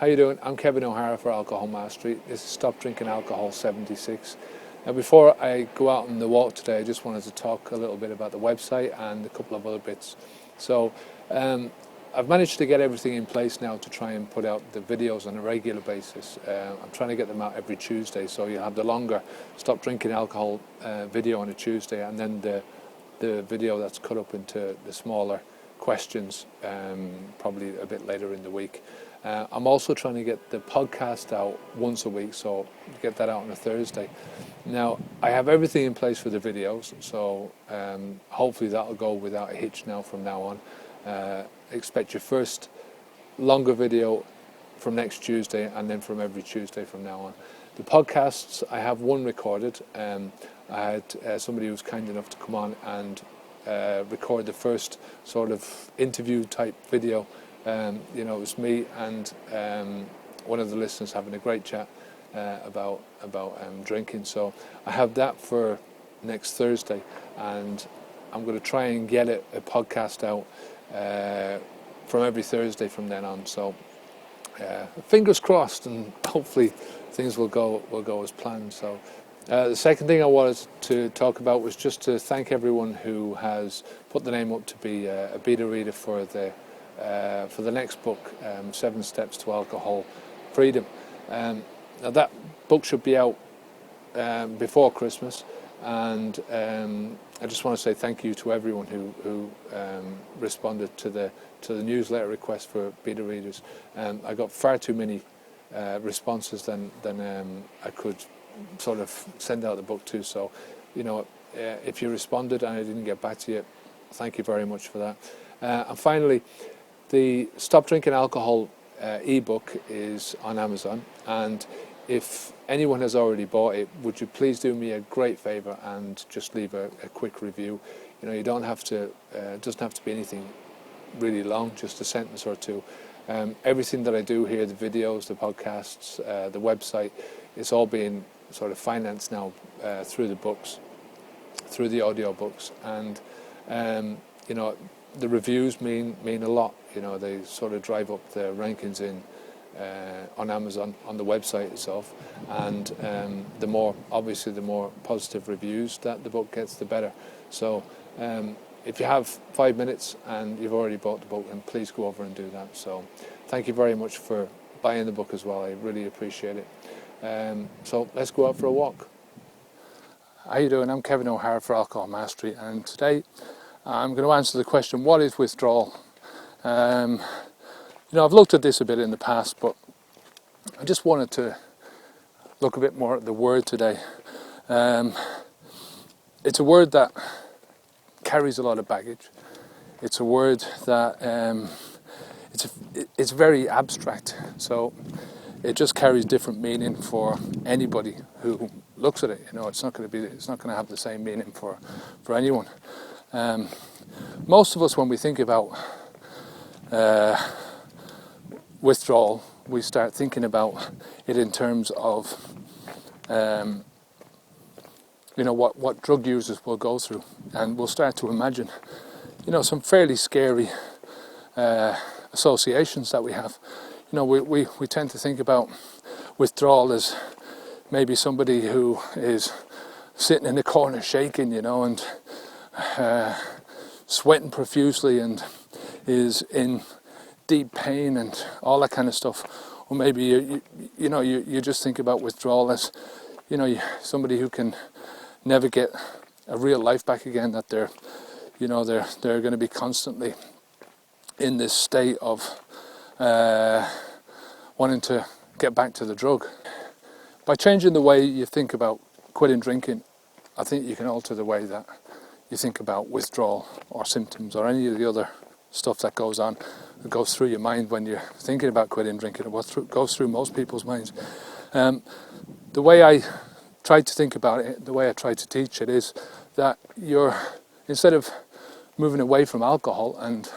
How you doing? I'm Kevin O'Hara for Alcohol Mastery. This is Stop Drinking Alcohol 76. Now before I go out on the walk today, I just wanted to talk a little bit about the website and a couple of other bits. So I've managed to get everything in place now to try and put out the videos on a regular basis. I'm trying to get them out every Tuesday, so you have the longer Stop Drinking Alcohol video on a Tuesday, and then the video that's cut up into the smaller questions probably a bit later in the week. I'm also trying to get the podcast out once a week, so get that out on a Thursday. Now, I have everything in place for the videos, so hopefully that'll go without a hitch now from now on. Expect your first longer video from next Tuesday, and then from every Tuesday from now on. The podcasts, I have one recorded. I had somebody who was kind enough to come on and record the first sort of interview type video. It was me and one of the listeners having a great chat about drinking. So I have that for next Thursday, and I'm going to try and get a podcast out from every Thursday from then on. So fingers crossed, and hopefully things will go as planned. So the second thing I wanted to talk about was just to thank everyone who has put the name up to be a beta reader for the next book, 7 Steps to Alcohol Freedom. Now that book should be out before Christmas, and I just want to say thank you to everyone who responded to the newsletter request for beta readers. I got far too many responses than I could sort of send out the book to. So, if you responded and I didn't get back to you, thank you very much for that. And finally, the Stop Drinking Alcohol ebook is on Amazon, and if anyone has already bought it, would you please do me a great favor and just leave a quick review. You don't have to, it doesn't have to be anything really long, just a sentence or two. Everything that I do here, the videos, the podcasts, the website, it's all being sort of financed now through the books, through the audio books, and the reviews mean a lot. They sort of drive up the rankings on Amazon, on the website itself, and the more positive reviews that the book gets, the better. So if you have 5 minutes and you've already bought the book, then please go over and do that. So thank you very much for buying the book as well. I really appreciate it. So let's go out for a walk. How you doing? I'm Kevin O'Hara for Alcohol Mastery, and today I'm going to answer the question, what is withdrawal? I've looked at this a bit in the past, but I just wanted to look a bit more at the word today. It's a word that carries a lot of baggage. It's a word that it's very abstract, so it just carries different meaning for anybody who looks at it. It's not going to have the same meaning for anyone. Most of us, when we think about withdrawal, we start thinking about it in terms of what drug users will go through, and we'll start to imagine some fairly scary associations that we have. We tend to think about withdrawal as maybe somebody who is sitting in the corner shaking, and sweating profusely and is in deep pain and all that kind of stuff. Or maybe you just think about withdrawal as somebody who can never get a real life back again, that they're going to be constantly in this state of wanting to get back to the drug. By changing the way you think about quitting drinking, I think you can alter the way that you think about withdrawal or symptoms or any of the other stuff that goes through your mind when you're thinking about quitting drinking, or what goes through most people's minds. The way I try to think about it, the way I try to teach it, is that instead of moving away from alcohol and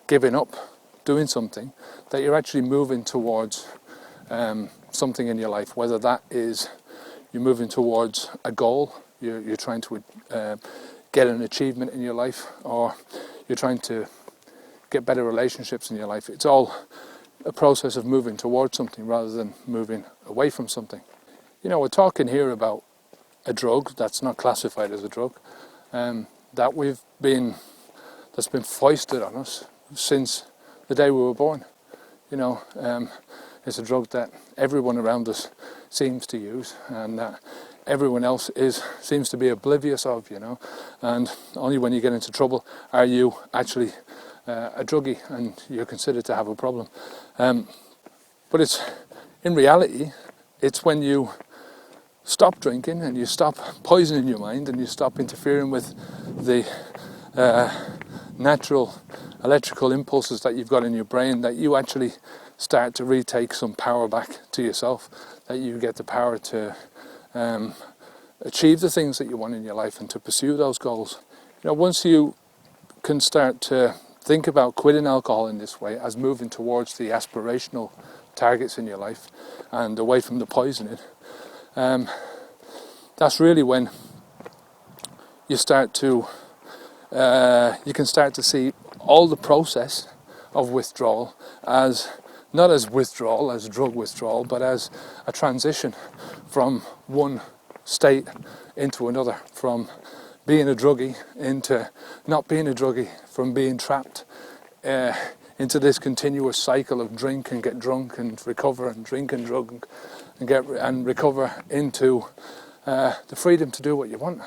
giving up doing something, that you're actually moving towards something in your life, whether that is you're moving towards a goal, you're trying to get an achievement in your life, or you're trying to get better relationships in your life. It's all a process of moving towards something rather than moving away from something. You know, we're talking here about a drug that's not classified as a drug, that's been foisted on us since the day we were born. You know, it's a drug that everyone around us seems to use, and that everyone else seems to be oblivious of, you know, and only when you get into trouble are you actually a druggie and you're considered to have a problem. But in reality, it's when you stop drinking and you stop poisoning your mind and you stop interfering with the natural electrical impulses that you've got in your brain that you actually start to retake some power back to yourself, that you get the power to achieve the things that you want in your life and to pursue those goals. You know, once you can start to think about quitting alcohol in this way as moving towards the aspirational targets in your life and away from the poisoning, that's really when you start to you can start to see all the process of withdrawal as not as withdrawal, as drug withdrawal, but as a transition from one state into another, from being a druggie into not being a druggie, from being trapped into this continuous cycle of drink and get drunk and recover and drink and drug and recover into the freedom to do what you want.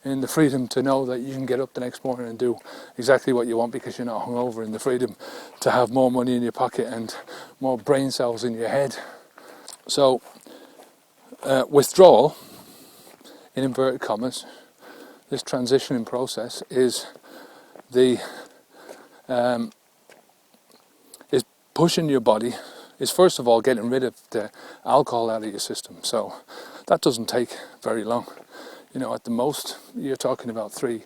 In the freedom to know that you can get up the next morning and do exactly what you want because you're not hungover, in the freedom to have more money in your pocket and more brain cells in your head. So withdrawal, in inverted commas, this transitioning process is pushing your body, is first of all getting rid of the alcohol out of your system. So that doesn't take very long. You know, at the most, you're talking about 3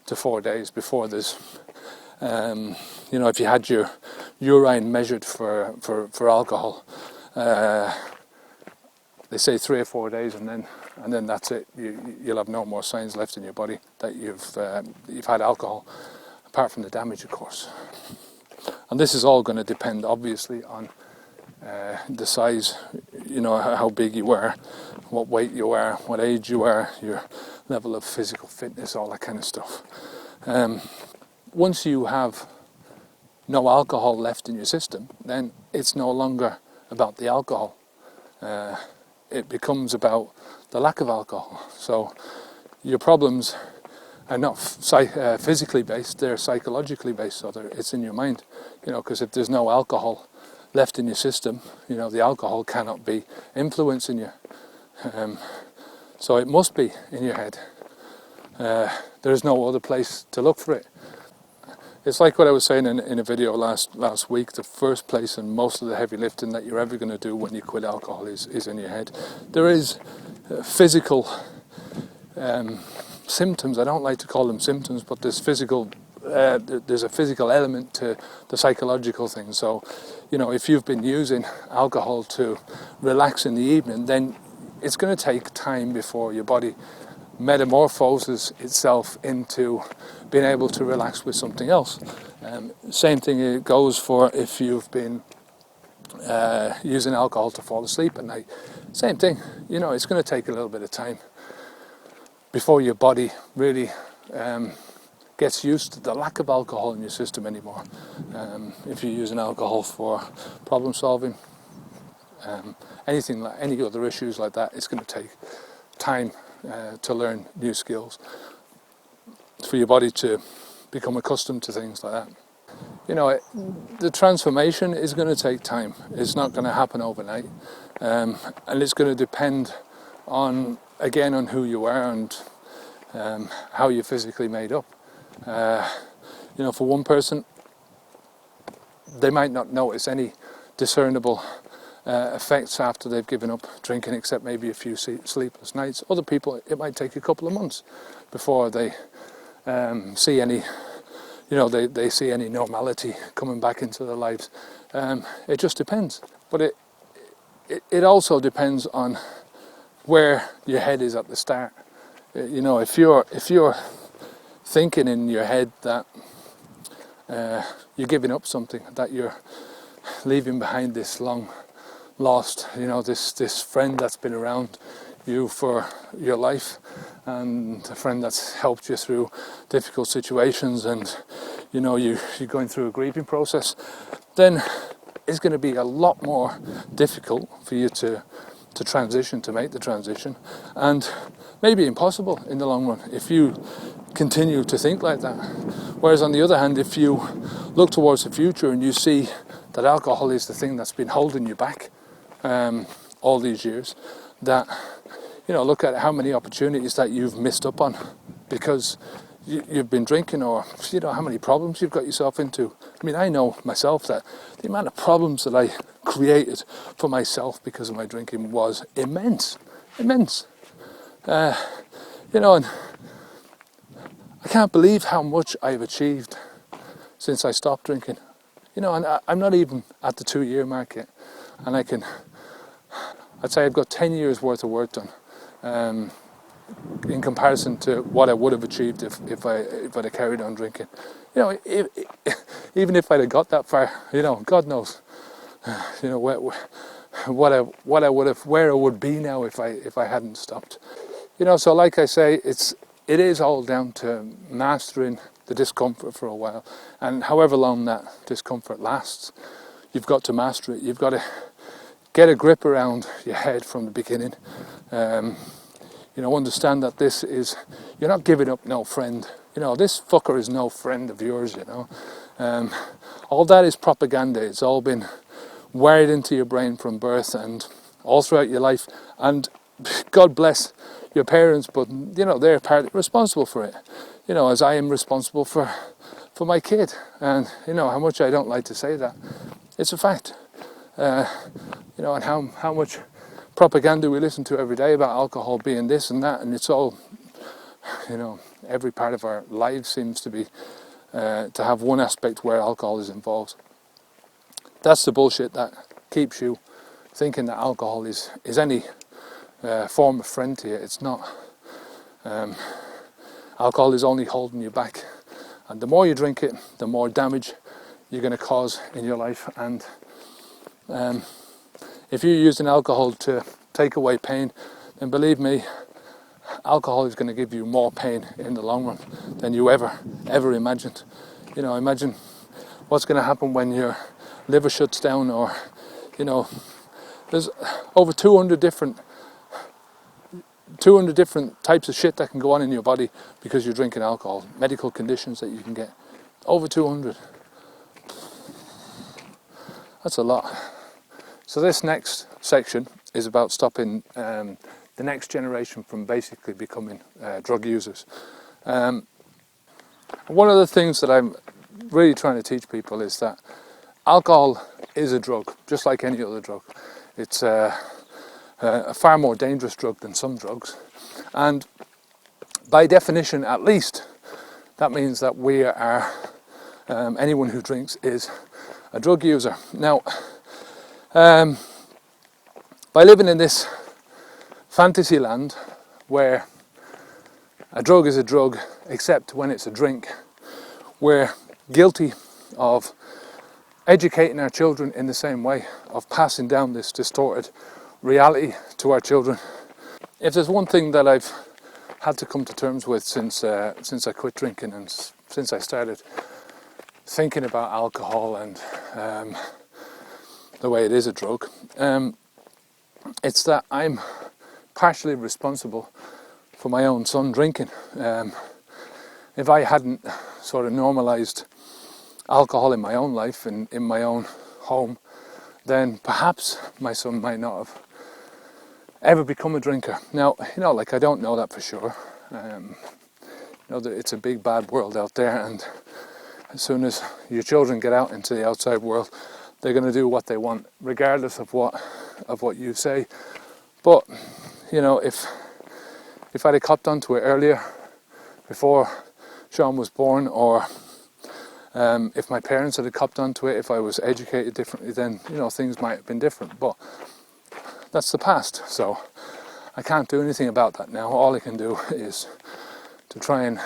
to 4 days before there's, you know, if you had your urine measured for alcohol, they say 3 or 4 days, and then that's it. You'll have no more signs left in your body that you've had alcohol, apart from the damage, of course. And this is all going to depend, obviously, on the size, you know, how big you were, what weight you were, what age you were, your level of physical fitness, all that kind of stuff. Once you have no alcohol left in your system, then it's no longer about the alcohol. It becomes about the lack of alcohol. So your problems are not physically based, they're psychologically based, so it's in your mind. You know, because if there's no alcohol left in your system, you know, the alcohol cannot be influencing you. So it must be in your head. There's no other place to look for it. It's like what I was saying in a video last week. The first place and most of the heavy lifting that you're ever going to do when you quit alcohol is in your head. There is physical symptoms. I don't like to call them symptoms, but there's a physical element to the psychological thing. So, you know, if you've been using alcohol to relax in the evening, then it's going to take time before your body metamorphoses itself into being able to relax with something else. Same thing goes for if you've been using alcohol to fall asleep at night. Same thing, you know, it's going to take a little bit of time before your body really gets used to the lack of alcohol in your system anymore. If you're using alcohol for problem solving, anything like any other issues like that, it's going to take time to learn new skills, for your body to become accustomed to things like that. You know, the transformation is going to take time. It's not going to happen overnight, and it's going to depend on who you are and how you're physically made up. You know, for one person, they might not notice any discernible effects after they've given up drinking, except maybe a few sleepless nights. Other people, it might take a couple of months before they see any, you know, they see any normality coming back into their lives. It just depends. But it also depends on where your head is at the start. You know, if you're thinking in your head that you're giving up something, that you're leaving behind this long lost, this friend that's been around you for your life, and a friend that's helped you through difficult situations, and you're going through a grieving process, then it's going to be a lot more difficult for you to transition, to make the transition, and maybe impossible in the long run if you continue to think like that. Whereas on the other hand, if you look towards the future and you see that alcohol is the thing that's been holding you back all these years, that look at how many opportunities that you've missed up on because you've been drinking, or how many problems you've got yourself into. I mean, I know myself that the amount of problems that I created for myself because of my drinking was immense. And I can't believe how much I've achieved since I stopped drinking. And I'm not even at the 2-year mark yet, and I'd say I've got 10 years worth of work done in comparison to what I would have achieved if I'd have carried on drinking. Even if I'd have got that far, God knows, where I would be now if I hadn't stopped. So like I say, it is all down to mastering the discomfort for a while, and however long that discomfort lasts, you've got to master it. You've got to get a grip around your head from the beginning. Understand that you're not giving up no friend. This fucker is no friend of yours, all that is propaganda. It's all been wired into your brain from birth and all throughout your life. And God bless your parents, but, they're partly responsible for it. As I am responsible for my kid. And, how much I don't like to say that. It's a fact. And how much propaganda we listen to every day about alcohol being this and that, and it's all, every part of our lives seems to be to have one aspect where alcohol is involved. That's the bullshit that keeps you thinking that alcohol is any form of friend to you. It's not. Alcohol is only holding you back, and the more you drink it, the more damage you're going to cause in your life. And if you're using alcohol to take away pain, then believe me, alcohol is going to give you more pain in the long run than you ever imagined. Imagine what's going to happen when your liver shuts down, or there's over 200 different types of shit that can go on in your body because you're drinking alcohol. Medical conditions that you can get, over 200. That's a lot. So this next section is about stopping the next generation from basically becoming drug users. One of the things that I'm really trying to teach people is that alcohol is a drug, just like any other drug. It's a far more dangerous drug than some drugs. And by definition, at least, that means that we are, anyone who drinks is a drug user. Now, by living in this fantasy land where a drug is a drug except when it's a drink, we're guilty of educating our children in the same way, of passing down this distorted reality to our children. If there's one thing that I've had to come to terms with since I quit drinking and since I started thinking about alcohol and the way it is a drug, it's that I'm partially responsible for my own son drinking. If I hadn't sort of normalised alcohol in my own life and in my own home, then perhaps my son might not have ever become a drinker. Now, I don't know that for sure. That it's a big bad world out there, and as soon as your children get out into the outside world, they're going to do what they want, regardless of what you say. But if I'd have copped onto it earlier, before Sean was born, or if my parents had copped onto it, if I was educated differently, then things might have been different. But that's the past, so I can't do anything about that now. All I can do is to try and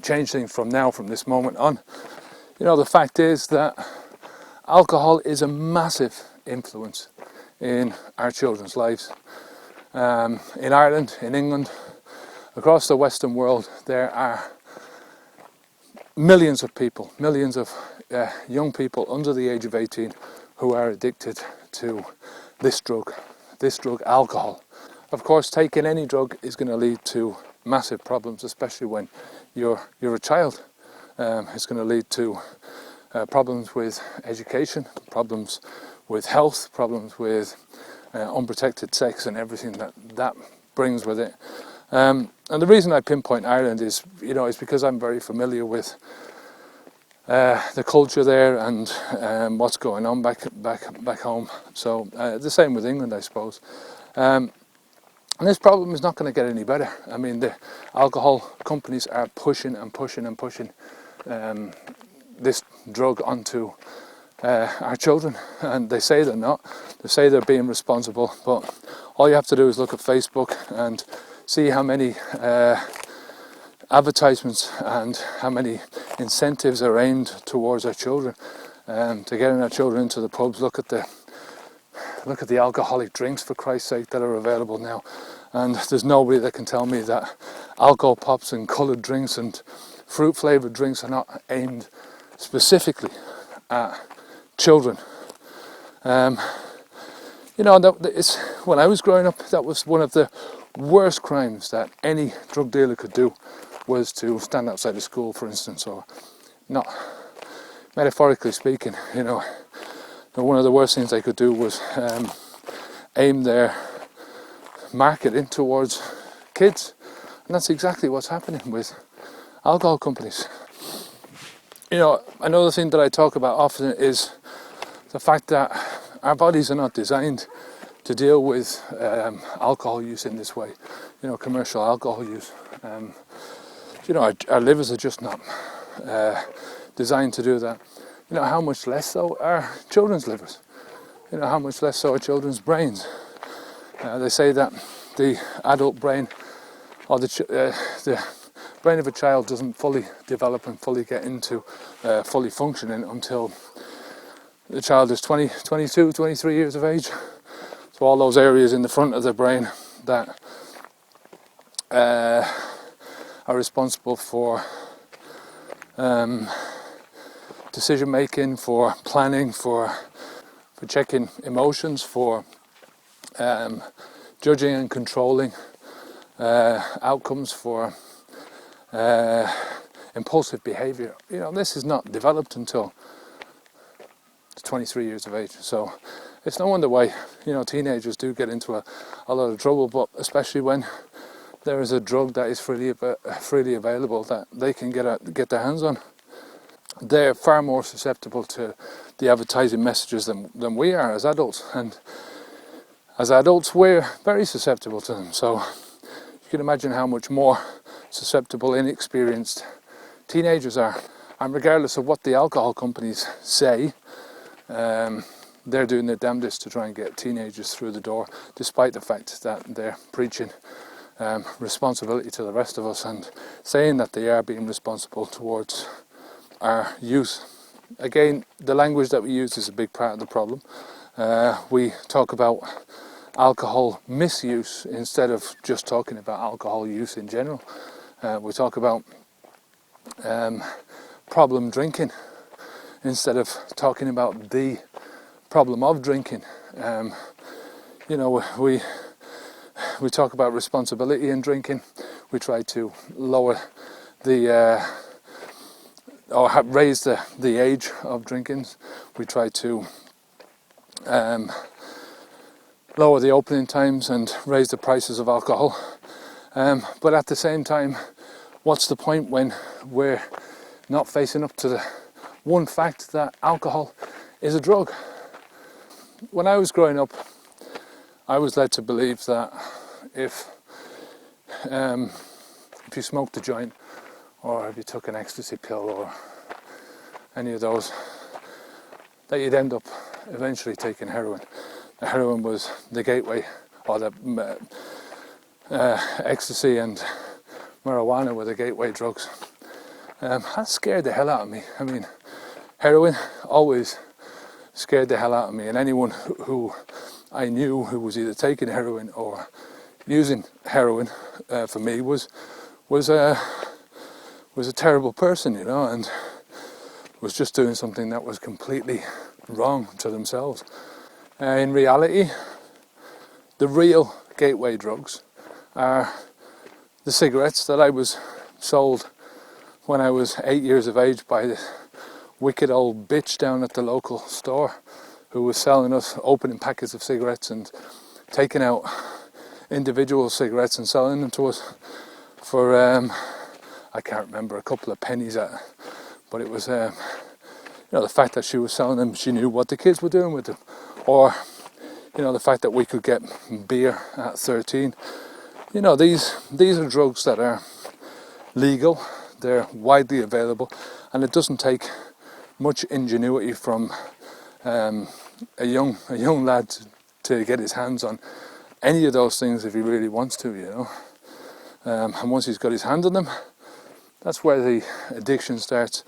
change things from this moment on. The fact is that alcohol is a massive influence in our children's lives. In Ireland, in England, across the Western world, there are millions of people, millions of young people under the age of 18 who are addicted to this drug, alcohol. Of course, taking any drug is going to lead to massive problems, especially when you're a child. It's going to lead to problems with education, problems with health, problems with unprotected sex and everything that brings with it. And the reason I pinpoint Ireland is because I'm very familiar with the culture there and what's going on back home. So the same with England, I suppose. And this problem is not going to get any better. I mean, the alcohol companies are pushing this drug onto our children, and they say they're not. They say they're being responsible, but all you have to do is look at Facebook and see how many advertisements and how many incentives are aimed towards our children, to getting our children into the pubs. Look at the alcoholic drinks, for Christ's sake, that are available now, and there's nobody that can tell me that alcohol pops and coloured drinks and fruit flavoured drinks are not aimed specifically at children. When I was growing up, that was one of the worst crimes that any drug dealer could do, was to stand outside a school, for instance, or not, metaphorically speaking. One of the worst things they could do was aim their marketing towards kids, and that's exactly what's happening with alcohol companies. Another thing that I talk about often is the fact that our bodies are not designed to deal with alcohol use in this way, commercial alcohol use. Our livers are just not designed to do that. How much less so are children's livers? How much less so are children's brains? They say that the adult brain, or the brain of a child, doesn't fully develop and fully get into fully functioning until the child is 20, 22, 23 years of age. So all those areas in the front of the brain that are responsible for decision making, for planning, for checking emotions, for judging and controlling outcomes, for impulsive behaviour. This is not developed until 23 years of age. So it's no wonder why teenagers do get into a lot of trouble, but especially when there is a drug that is freely available that they can get their hands on. They're far more susceptible to the advertising messages than we are as adults, and as adults we're very susceptible to them. So you can imagine how much more susceptible, inexperienced teenagers are. And regardless of what the alcohol companies say, they're doing their damnedest to try and get teenagers through the door, despite the fact that they're preaching responsibility to the rest of us and saying that they are being responsible towards our youth. Again, the language that we use is a big part of the problem. We talk about alcohol misuse instead of just talking about alcohol use in general. We talk about problem drinking instead of talking about the problem of drinking. We talk about responsibility in drinking. We try to lower raise the age of drinking. We try to lower the opening times and raise the prices of alcohol. But at the same time, what's the point when we're not facing up to the one fact that alcohol is a drug? When I was growing up, I was led to believe that if you smoked a joint, or if you took an ecstasy pill, or any of those, that you'd end up eventually taking heroin. The heroin was the gateway, or the ecstasy and marijuana were the gateway drugs That scared the hell out of me. I mean, heroin always scared the hell out of me, and anyone who I knew who was either taking heroin or using heroin for me was a terrible person, you know, and was just doing something that was completely wrong to themselves. In reality, the real gateway drugs are the cigarettes that I was sold when I was 8 years of age by this wicked old bitch down at the local store who was selling us, opening packets of cigarettes and taking out individual cigarettes and selling them to us for I can't remember, a couple of pennies but it was the fact that she was selling them, she knew what the kids were doing with them, or the fact that we could get beer at 13. These are drugs that are legal, they're widely available, and it doesn't take much ingenuity from a young lad to get his hands on any of those things if he really wants to, and once he's got his hand on them, that's where the addiction starts.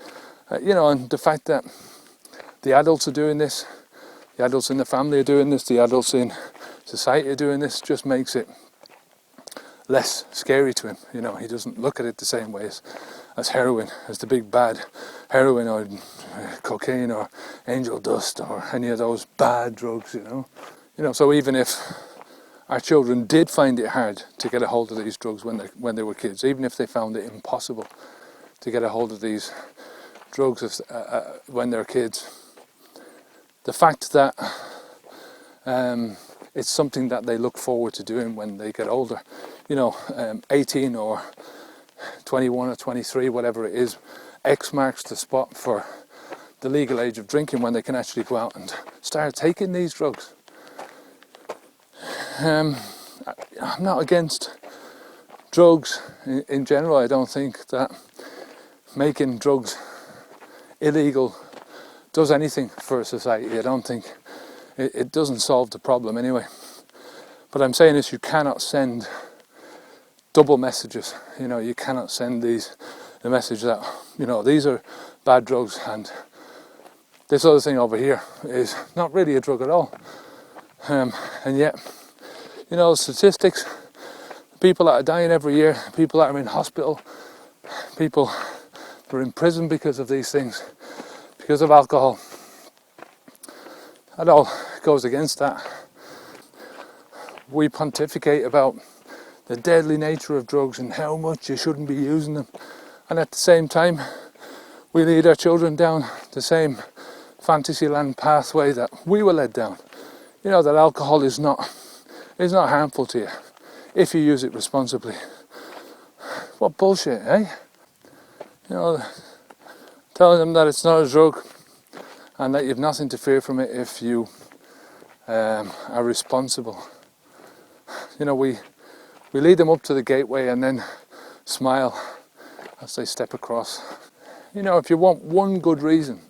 And the fact that the adults are doing this, the adults in the family are doing this, the adults in society are doing this, just makes it less scary to him. He doesn't look at it the same way as heroin, as the big bad heroin or cocaine or angel dust or any of those bad drugs, So even if our children did find it hard to get a hold of these drugs when they were kids, even if they found it impossible to get a hold of these drugs when they're kids, the fact that it's something that they look forward to doing when they get older, 18 or 21 or 23, whatever it is, X marks the spot for the legal age of drinking when they can actually go out and start taking these drugs. I'm not against drugs in general. I don't think that making drugs illegal does anything for society. I don't think it doesn't solve the problem anyway. But I'm saying is you cannot send double messages. You cannot send the message that these are bad drugs and this other thing over here is not really a drug at all. And yet, statistics, people that are dying every year, people that are in hospital, people that are in prison because of these things, because of alcohol, that all goes against that. We pontificate about the deadly nature of drugs and how much you shouldn't be using them, and at the same time we lead our children down the same fantasyland pathway that we were led down. That alcohol is not harmful to you if you use it responsibly. What bullshit, eh? Telling them that it's not a drug and that you've nothing to fear from it if you are responsible. We lead them up to the gateway and then smile as they step across. If you want one good reason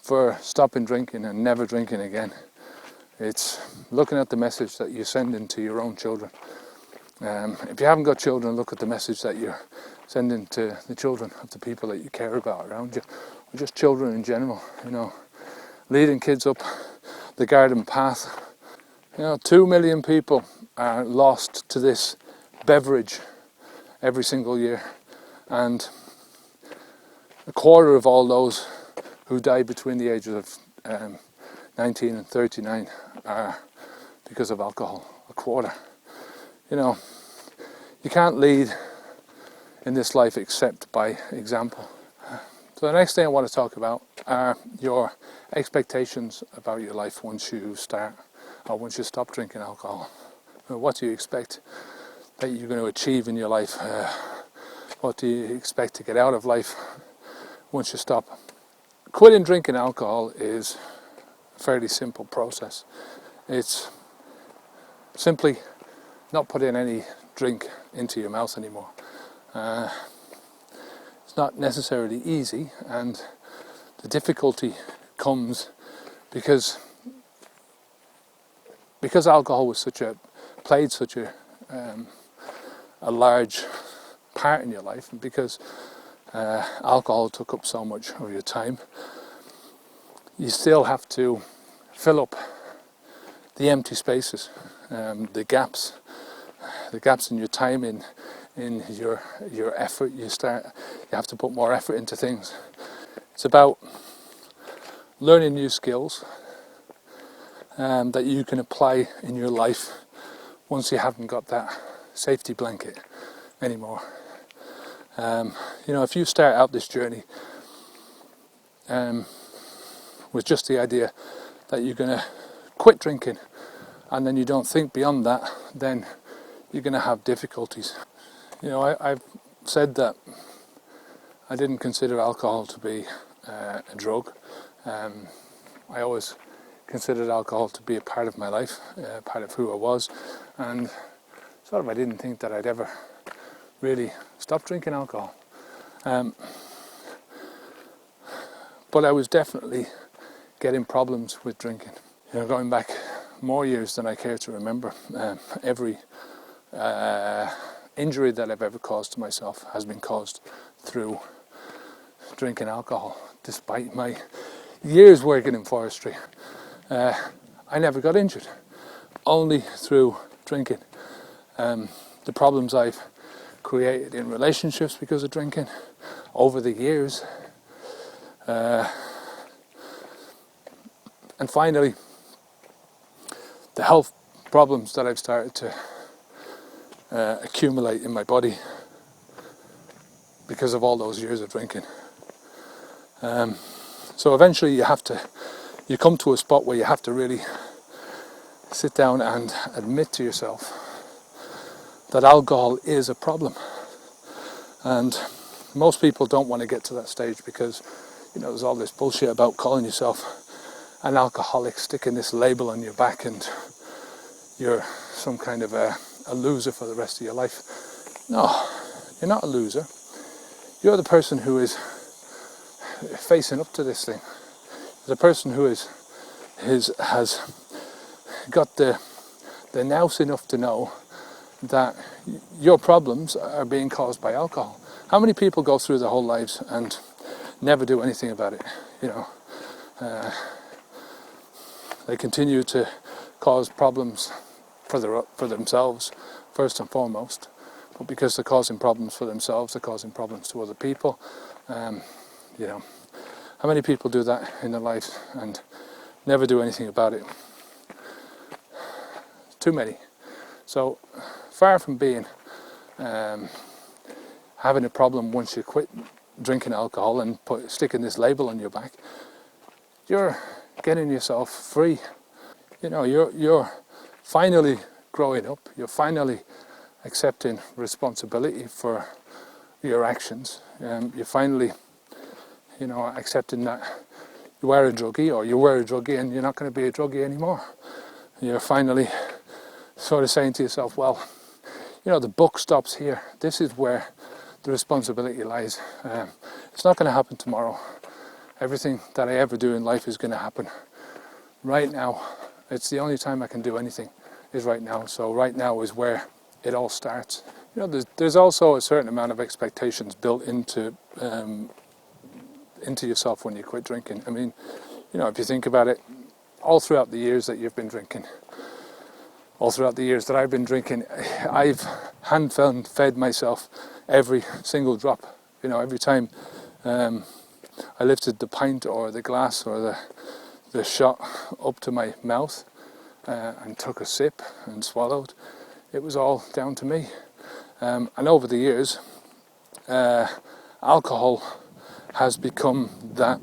for stopping drinking and never drinking again, it's looking at the message that you send into your own children. If you haven't got children, look at the message that you're sending to the children of the people that you care about around you, or just children in general. Leading kids up the garden path. 2 million people are lost to this beverage every single year, and a quarter of all those who die between the ages of 19 and 39 are because of alcohol. A quarter. You can't lead in this life except by example. So the next thing I want to talk about are your expectations about your life once you start, or once you stop drinking alcohol. What do you expect that you're going to achieve in your life? What do you expect to get out of life once you stop? Quitting drinking alcohol is a fairly simple process. It's simply not putting any drink into your mouth anymore. It's not necessarily easy, and the difficulty comes because alcohol was played such a large part in your life, and because alcohol took up so much of your time, you still have to fill up the empty spaces, the gaps in your time, in your effort. You have to put more effort into things. It's about learning new skills that you can apply in your life once you haven't got that safety blanket anymore. If you start out this journey with just the idea that you're going to quit drinking, and then you don't think beyond that, then you're going to have difficulties. I've said that I didn't consider alcohol to be a drug. I always considered alcohol to be a part of my life, part of who I was, and I didn't think that I'd ever really stop drinking alcohol. But I was definitely getting problems with drinking. Going back more years than I care to remember, every injury that I've ever caused to myself has been caused through drinking alcohol. Despite my years working in forestry, I never got injured, only through drinking. The problems I've created in relationships because of drinking over the years, and finally the health problems that I've started to accumulate in my body because of all those years of drinking. So eventually you come to a spot where you have to really sit down and admit to yourself that alcohol is a problem. And most people don't want to get to that stage because there's all this bullshit about calling yourself an alcoholic, sticking this label on your back, and you're some kind of a loser for the rest of your life. No, you're not a loser. You're the person who is facing up to this thing. The person who has got the nous enough to know that your problems are being caused by alcohol. How many people go through their whole lives and never do anything about it? They continue to cause problems for themselves first and foremost, but because they're causing problems for themselves, they're causing problems to other people. How many people do that in their lives and never do anything about it? Too many. So far from being having a problem once you quit drinking alcohol and sticking this label on your back, you're getting yourself free. You're finally growing up. You're finally accepting responsibility for your actions. You're finally, accepting that you are a druggie, or you were a druggie, and you're not going to be a druggie anymore. You're finally sort of saying to yourself, well, the buck stops here. This is where the responsibility lies. It's not going to happen tomorrow. Everything that I ever do in life is going to happen right now. It's the only time I can do anything is right now. So right now is where it all starts. There's also a certain amount of expectations built into yourself when you quit drinking. I mean, if you think about it, all throughout the years that you've been drinking, all throughout the years that I've been drinking, I've hand-fed myself every single drop. Every time I lifted the pint or the glass or the shot up to my mouth and took a sip and swallowed, it was all down to me. And over the years, alcohol has become that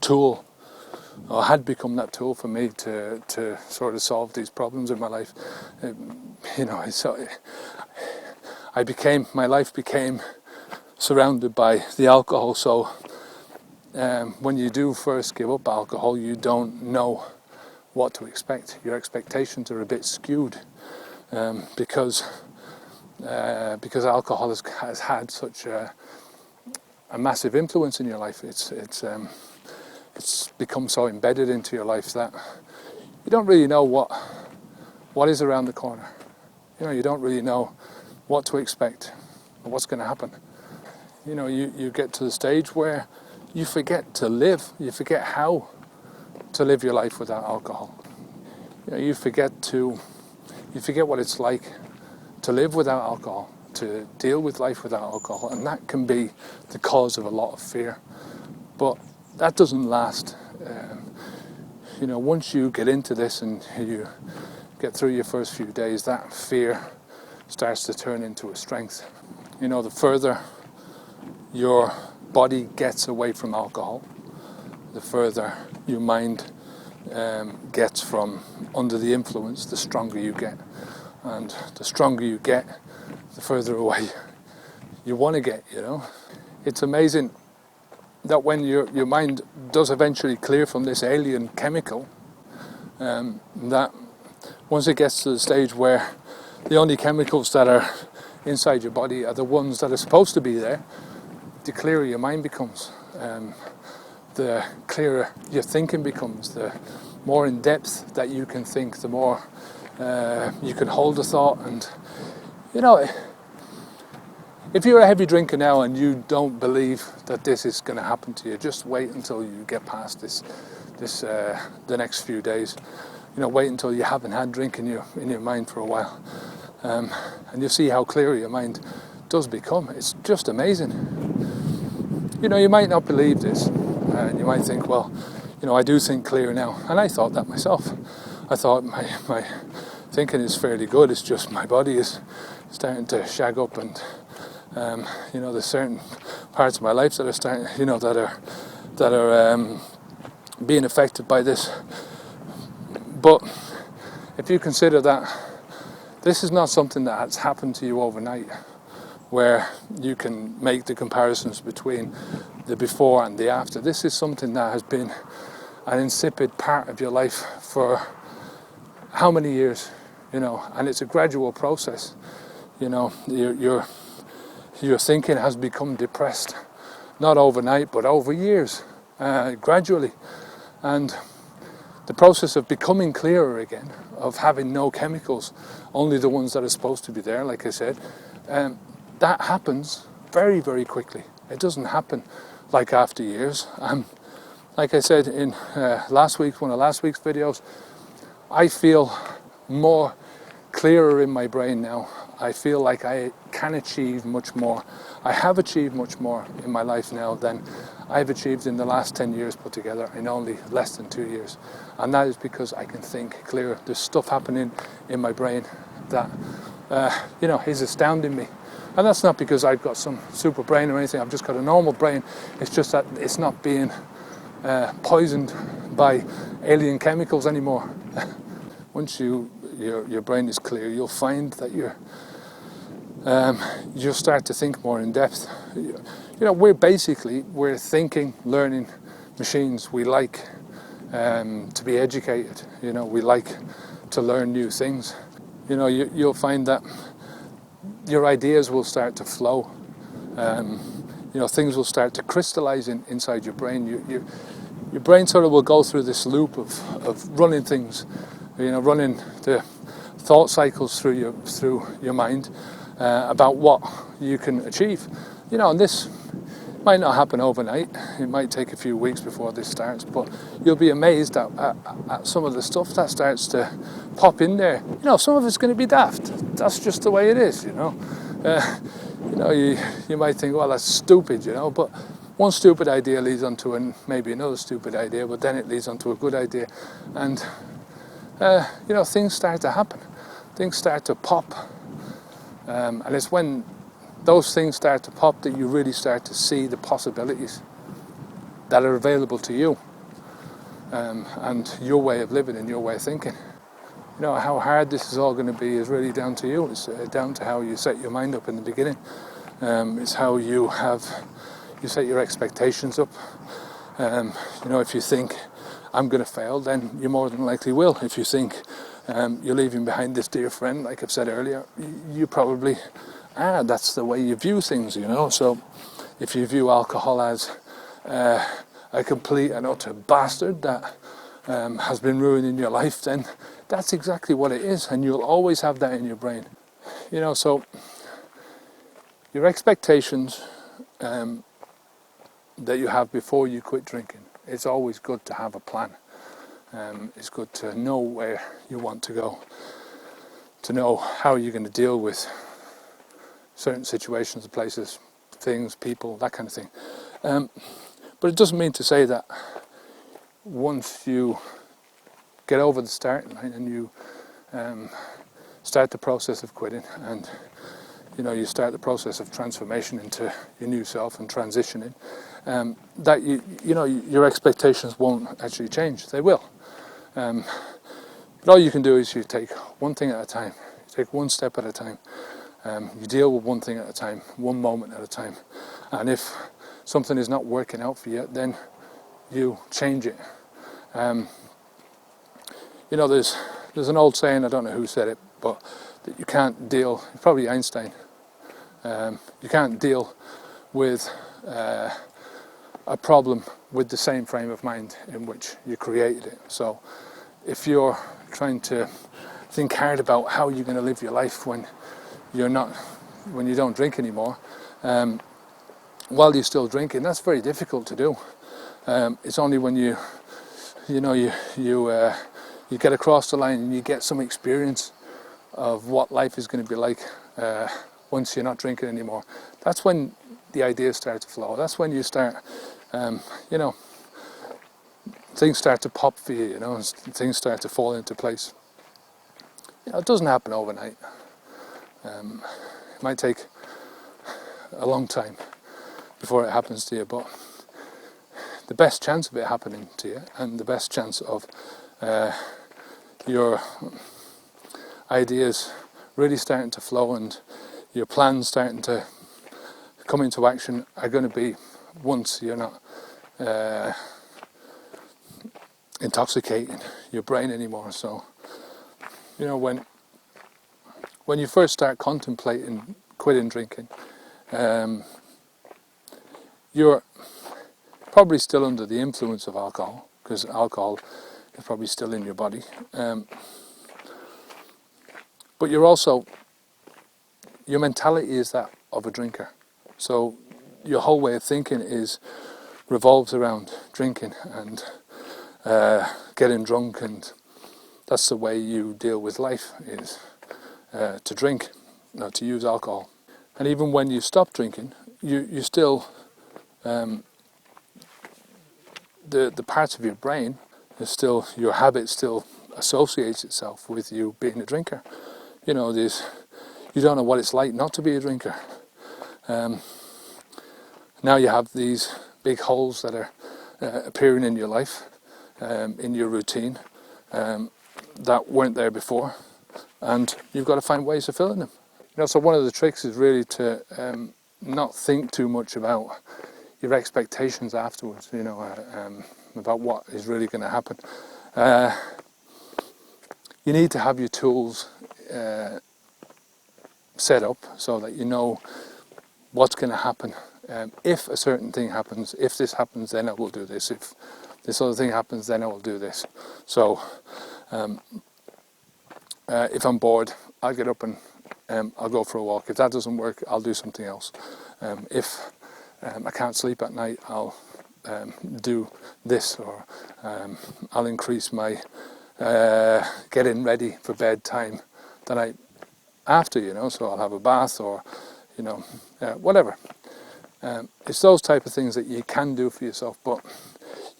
tool, or had become that tool for me to sort of solve these problems in my life. My life became surrounded by the alcohol. So when you do first give up alcohol, you don't know what to expect. Your expectations are a bit skewed because alcohol has had such a massive influence in your life. It's become so embedded into your life that you don't really know what is around the corner. You don't really know what to expect. what's going to happen? You know, you get to the stage where you forget to live. You forget how to live your life without alcohol. You know, you forget what it's like to live without alcohol, to deal with life without alcohol, and that can be the cause of a lot of fear. But that doesn't last. You know, once you get into this and you get through your first few days, that fear starts to turn into a strength. You know, the further your body gets away from alcohol, the further your mind gets from under the influence, the stronger you get. And the stronger you get, the further away you want to get, you know. It's amazing that when your mind does eventually clear from this alien chemical, that once it gets to the stage where the only chemicals that are inside your body are the ones that are supposed to be there, the clearer your mind becomes, the clearer your thinking becomes, the more in depth that you can think, the more you can hold a thought. And you know, if you're a heavy drinker now and you don't believe that this is going to happen to you, just wait until you get past the next few days. You know, wait until you haven't had drink in your mind for a while, and you'll see how clear your mind does become. It's just amazing. You know, you might not believe this, and you might think, well, you know, I do think clear now, and I thought that myself. I thought my thinking is fairly good. It's just my body is starting to shag up, and you know, there's certain parts of my life that are starting, you know, that are being affected by this. But if you consider that this is not something that has happened to you overnight, where you can make the comparisons between the before and the after. This is something that has been an insipid part of your life for how many years, you know, and it's a gradual process. You know, your thinking has become depressed, not overnight, but over years, gradually. And the process of becoming clearer again, of having no chemicals, only the ones that are supposed to be there, like I said, that happens very, very quickly. It doesn't happen like after years. Like I said in one of last week's videos, I feel more clearer in my brain now. I feel like I can achieve much more. I have achieved much more in my life now than I've achieved in the last 10 years put together in only less than 2 years. And that is because I can think clearer. There's stuff happening in my brain that, you know, is astounding me. And that's not because I've got some super brain or anything. I've just got a normal brain. It's just that it's not being poisoned by alien chemicals anymore. Once your brain is clear, you'll find that you'll start to think more in depth. You know, we're thinking, learning machines. We like to be educated. You know, we like to learn new things. You know, you'll find that your ideas will start to flow. You know, things will start to crystallize inside your brain. Your brain sort of will go through this loop of running things, you know, running the thought cycles through your mind about what you can achieve. You know, and this might not happen overnight. It might take a few weeks before this starts, but you'll be amazed at some of the stuff that starts to pop in there. You know, some of it's going to be daft. That's just the way it is, you know. You know, you might think, well, that's stupid, you know, but one stupid idea leads on to maybe another stupid idea, but then it leads on to a good idea. And, you know, things start to happen. Things start to pop. And it's when those things start to pop that you really start to see the possibilities that are available to you, and your way of living and your way of thinking. You know, how hard this is all going to be is really down to you. It's down to how you set your mind up in the beginning. It's how you set your expectations up. You know, if you think, I'm going to fail, then you more than likely will. If you think you're leaving behind this dear friend, like I've said earlier, you probably are. That's the way you view things, you know. So if you view alcohol as a complete and utter bastard that has been ruining your life, then that's exactly what it is, and you'll always have that in your brain. You know, so your expectations that you have before you quit drinking. It's always good to have a plan. It's good to know where you want to go, to know how you're going to deal with certain situations, places, things, people, that kind of thing. But it doesn't mean to say that once you get over the starting line and you start the process of quitting, and you start the process of transformation into your new self and transitioning, that your expectations won't actually change. They will. But all you can do is you take one thing at a time. You take one step at a time. You deal with one thing at a time, one moment at a time. And if something is not working out for you, then you change it. There's an old saying, I don't know who said it, but that you can't deal, probably Einstein, you can't deal with a problem with the same frame of mind in which you created it. So if you're trying to think hard about how you're going to live your life when you don't drink anymore, while you're still drinking, that's very difficult to do. It's only when you get across the line and you get some experience of what life is going to be like once you're not drinking anymore. That's when the ideas start to flow. That's when you start, things start to pop for you, and things start to fall into place. It doesn't happen overnight. It might take a long time before it happens to you, but the best chance of it happening to you, and the best chance of your ideas really starting to flow and your plans starting to come into action, are going to be once you're not intoxicating your brain anymore. So when you first start contemplating quitting drinking, you're probably still under the influence of alcohol, because alcohol is probably still in your body. But your mentality is that of a drinker. So your whole way of thinking revolves around drinking and getting drunk, and that's the way you deal with life, is to drink, to use alcohol. And even when you stop drinking, you still, the parts of your brain, your habit still associates itself with you being a drinker. You don't know what it's like not to be a drinker. Now you have these big holes that are appearing in your life, in your routine, that weren't there before, and you've got to find ways of filling them. So one of the tricks is really to not think too much about your expectations afterwards, about what is really going to happen. You need to have your tools set up so that you know what's going to happen. If a certain thing happens, if this happens, then I will do this. If this other thing happens, then I will do this. So if I'm bored, I'll get up and I'll go for a walk. If that doesn't work, I'll do something else. If I can't sleep at night, I'll do this, or I'll increase my getting ready for bedtime the night after, so I'll have a bath, or whatever. It's those type of things that you can do for yourself, but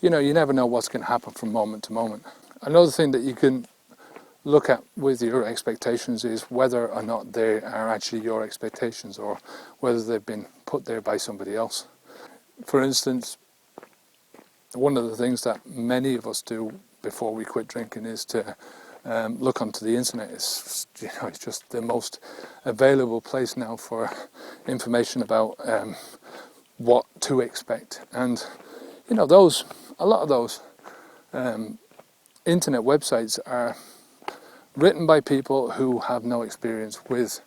you never know what's going to happen from moment to moment. Another thing that you can look at with your expectations is whether or not they are actually your expectations, or whether they've been put there by somebody else. For instance, one of the things that many of us do before we quit drinking is to look onto the internet. It's just the most available place now for information about what to expect. And a lot of those internet websites are written by people who have no experience with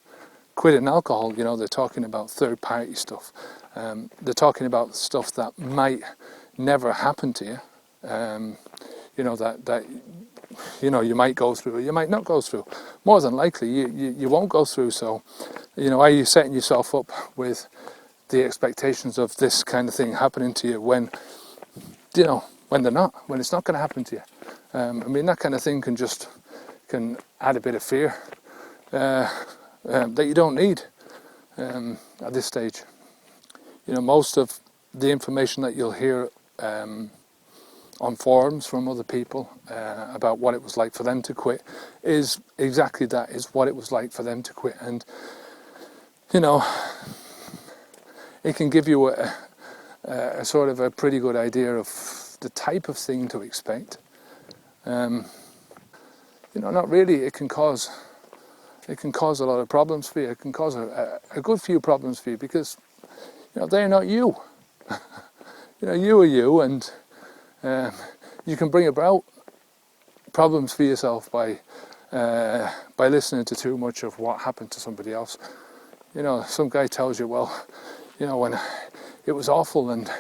quitting alcohol. They're talking about third-party stuff. They're talking about stuff that might never happen to you. That you might go through, or you might not go through. More than likely, you won't go through. So Are you setting yourself up with the expectations of this kind of thing happening to you when when it's not going to happen to you? That kind of thing can add a bit of fear that you don't need at this stage. Most of the information that you'll hear on forums from other people about what it was like for them to quit is exactly that, is what it was like for them to quit. And it can give you a sort of a pretty good idea of the type of thing to expect. Not really. It can cause a lot of problems for you. It can cause a good few problems for you because they're not you. You are you, and you can bring about problems for yourself by listening to too much of what happened to somebody else. Some guy tells you, well, when it was awful and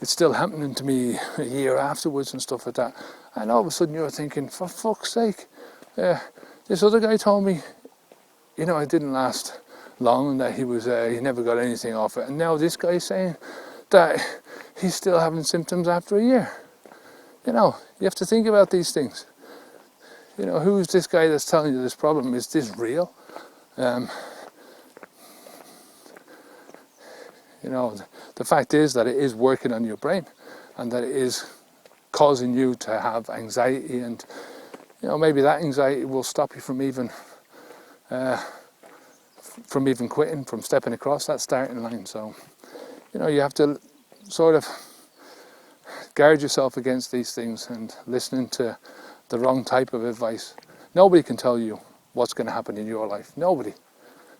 it's still happening to me a year afterwards and stuff like that, and all of a sudden you're thinking, for fuck's sake, this other guy told me, it didn't last long and that he never got anything off it, and now this guy's saying that he's still having symptoms after a year. You have to think about these things. Who's this guy that's telling you this problem? Is this real? The fact is that it is working on your brain and that it is causing you to have anxiety, and maybe that anxiety will stop you from even quitting, from stepping across that starting line. So you have to sort of guard yourself against these things and listening to the wrong type of advice. Nobody can tell you what's going to happen in your life. Nobody.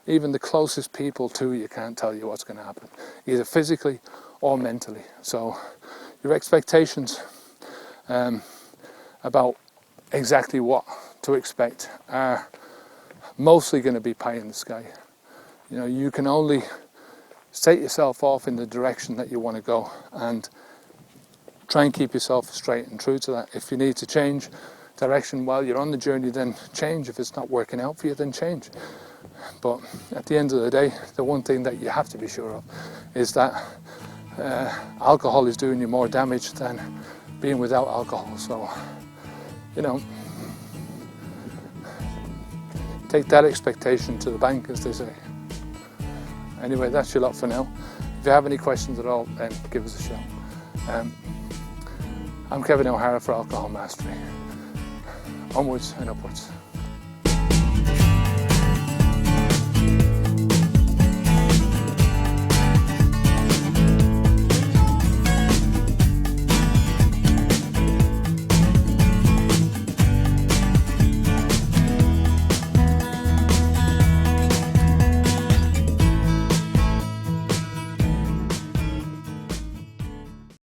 Even the closest people to you can't tell you what's going to happen, either physically or mentally. So your expectations about exactly what to expect are mostly going to be pie in the sky. You can only set yourself off in the direction that you want to go and try and keep yourself straight and true to that. If you need to change direction while you're on the journey, then change. If it's not working out for you, then change. But at the end of the day, the one thing that you have to be sure of is that alcohol is doing you more damage than being without alcohol. So, take that expectation to the bank, as they say. Anyway, that's your lot for now. If you have any questions at all, then give us a shout. I'm Kevin O'Hara for Alcohol Mastery. Onwards and upwards.